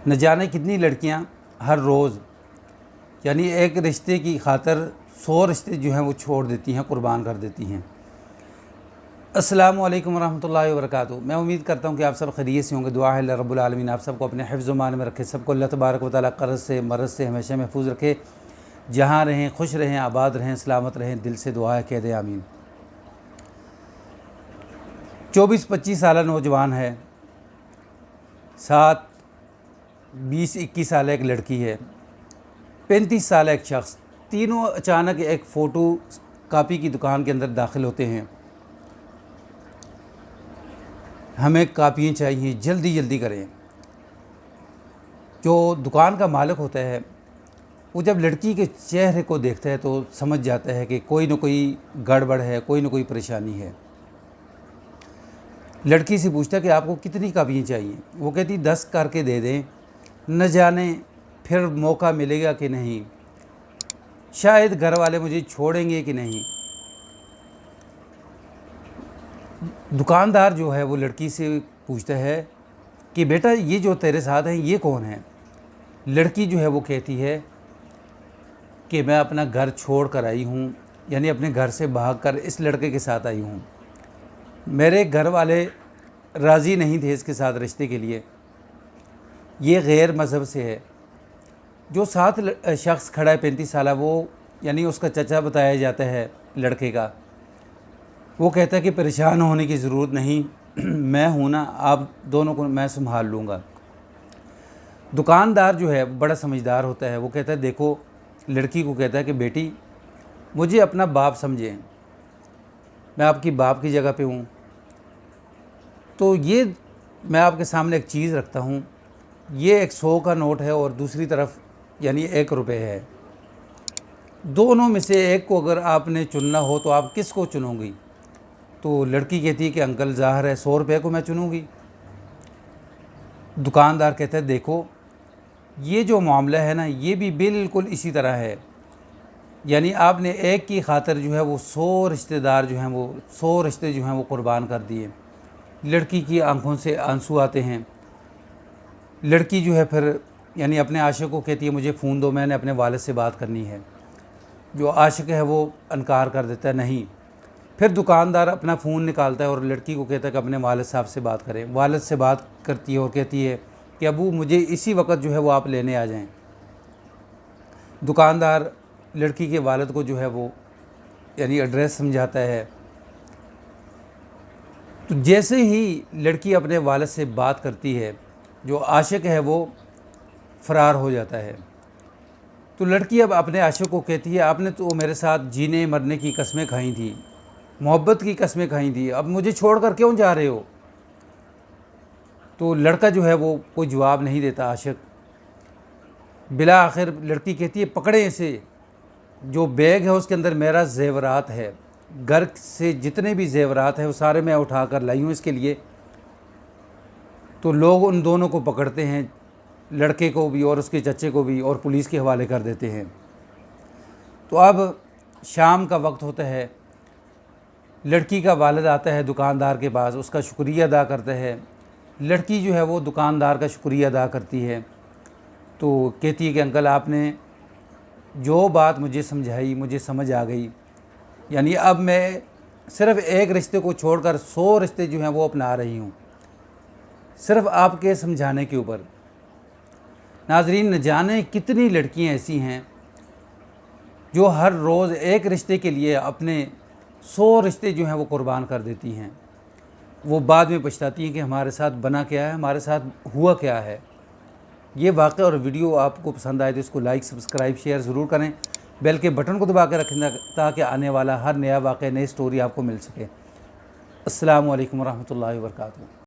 न जाने कितनी लड़कियां हर रोज़ यानी एक रिश्ते की खातिर 100 रिश्ते जो हैं वो छोड़ देती हैं, कुर्बान कर देती हैं। अस्सलामु अलैकुम रहमतुल्लाहि व बरकातुहू। मैं उम्मीद करता हूँ कि आप सब खैरियत से होंगे। दुआ है अल्लाह रब्बुल आलमीन आप सबको अपने हिफ्ज़ मान में रखे, सबको अल्लाह तबारक व तआला क़र्ज़ से मरज़ से हमेशा महफूज रखे। जहाँ रहें खुश रहें, आबाद रहें, सलामत रहें। दिल से दुआ है, कह दे आमीन। 24-25 साल नौजवान है, साथ 20-21 साल एक लड़की है, 35 साल एक शख्स। तीनों अचानक एक फ़ोटो कापी की दुकान के अंदर दाखिल होते हैं। हमें कापियाँ चाहिए, जल्दी जल्दी करें। जो दुकान का मालिक होता है वो जब लड़की के चेहरे को देखता है तो समझ जाता है कि कोई न कोई गड़बड़ है, कोई न कोई परेशानी है। लड़की से पूछता है कि आपको कितनी कापियाँ चाहिए। वो कहती 10 करके दे दें, न जाने फिर मौका मिलेगा कि नहीं, शायद घर वाले मुझे छोड़ेंगे कि नहीं। दुकानदार जो है वो लड़की से पूछता है कि बेटा ये जो तेरे साथ हैं ये कौन है। लड़की जो है वो कहती है कि मैं अपना घर छोड़ कर आई हूँ, यानी अपने घर से भागकर इस लड़के के साथ आई हूँ। मेरे घर वाले राज़ी नहीं थे इसके साथ रिश्ते के लिए, ये गैर मज़हब से है। जो साथ शख्स खड़ा है 35 साल, वो यानी उसका चचा बताया जाता है लड़के का। वो कहता है कि परेशान होने की ज़रूरत नहीं, मैं हूँ ना, आप दोनों को मैं संभाल लूँगा। दुकानदार जो है बड़ा समझदार होता है। वो कहता है देखो, लड़की को कहता है कि बेटी मुझे अपना बाप समझें, मैं आपकी बाप की जगह पे हूँ। तो ये मैं आपके सामने एक चीज़ रखता हूँ, ये एक 100 का नोट है और दूसरी तरफ यानी 1 रुपये है। दोनों में से एक को अगर आपने चुनना हो तो आप किस को चुनोगी। तो लड़की कहती है कि अंकल ज़ाहिर है 100 रुपये को मैं चुनूँगी। दुकानदार कहता है देखो ये जो मामला है ना, ये भी बिल्कुल इसी तरह है। यानी आपने एक की खातिर जो है वो 100 रिश्तेदार जो हैं वो 100 रिश्ते जो हैं वो कुर्बान कर दिए। लड़की की आंखों से आंसू आते हैं। लड़की जो है फिर यानी अपने आशिक को कहती है मुझे फ़ोन दो, मैंने अपने वालिद से बात करनी है। जो आशिक है वो इनकार कर देता है नहीं। फिर दुकानदार अपना फ़ोन निकालता है और लड़की को कहता है कि अपने वालिद साहब से बात करें। वालिद से बात करती है और कहती है कि अबू मुझे इसी वक्त जो है वो आप लेने आ जाएं। दुकानदार लड़की के वालिद को जो है वो यानी एड्रेस समझाता है। तो जैसे ही लड़की अपने वालिद से बात करती है, जो आशिक है वो फ़रार हो जाता है। तो लड़की अब अपने आशिक को कहती है आपने तो मेरे साथ जीने मरने की कस्में खाई थी, मोहब्बत की कस्में खाई थी, अब मुझे छोड़कर क्यों जा रहे हो। तो लड़का जो है वो कोई जवाब नहीं देता आशिक। बिला आखिर लड़की कहती है पकड़े इसे, जो बैग है उसके अंदर मेरा जेवरात है, घर से जितने भी जेवरात हैं वो सारे मैं उठा कर लाई हूँ इसके लिए। तो लोग उन दोनों को पकड़ते हैं, लड़के को भी और उसके चचे को भी, और पुलिस के हवाले कर देते हैं। तो अब शाम का वक्त होता है, लड़की का वालिद आता है दुकानदार के पास, उसका शुक्रिया अदा करता है। लड़की जो है वो दुकानदार का शुक्रिया अदा करती है। तो कहती है कि अंकल आपने जो बात मुझे समझाई मुझे समझ आ गई, यानी अब मैं सिर्फ़ एक रिश्ते को छोड़कर 100 रिश्ते जो हैं वो अपना रही हूँ, सिर्फ़ आपके समझाने के ऊपर। नाज़रीन, न जाने कितनी लड़कियाँ ऐसी हैं जो हर रोज़ एक रिश्ते के लिए अपने 100 रिश्ते जो हैं वो कुर्बान कर देती हैं। वो बाद में पछताती हैं कि हमारे साथ बना क्या है, हमारे साथ हुआ क्या है। ये वाक़या और वीडियो आपको पसंद आए तो इसको लाइक सब्सक्राइब शेयर ज़रूर करें। बेल के बटन को दबा के रखें ताकि आने वाला हर नया वाक़या नई स्टोरी आपको मिल सके। अस्सलामु अलैकुम रहमतुल्लाहि व बरकातुहू।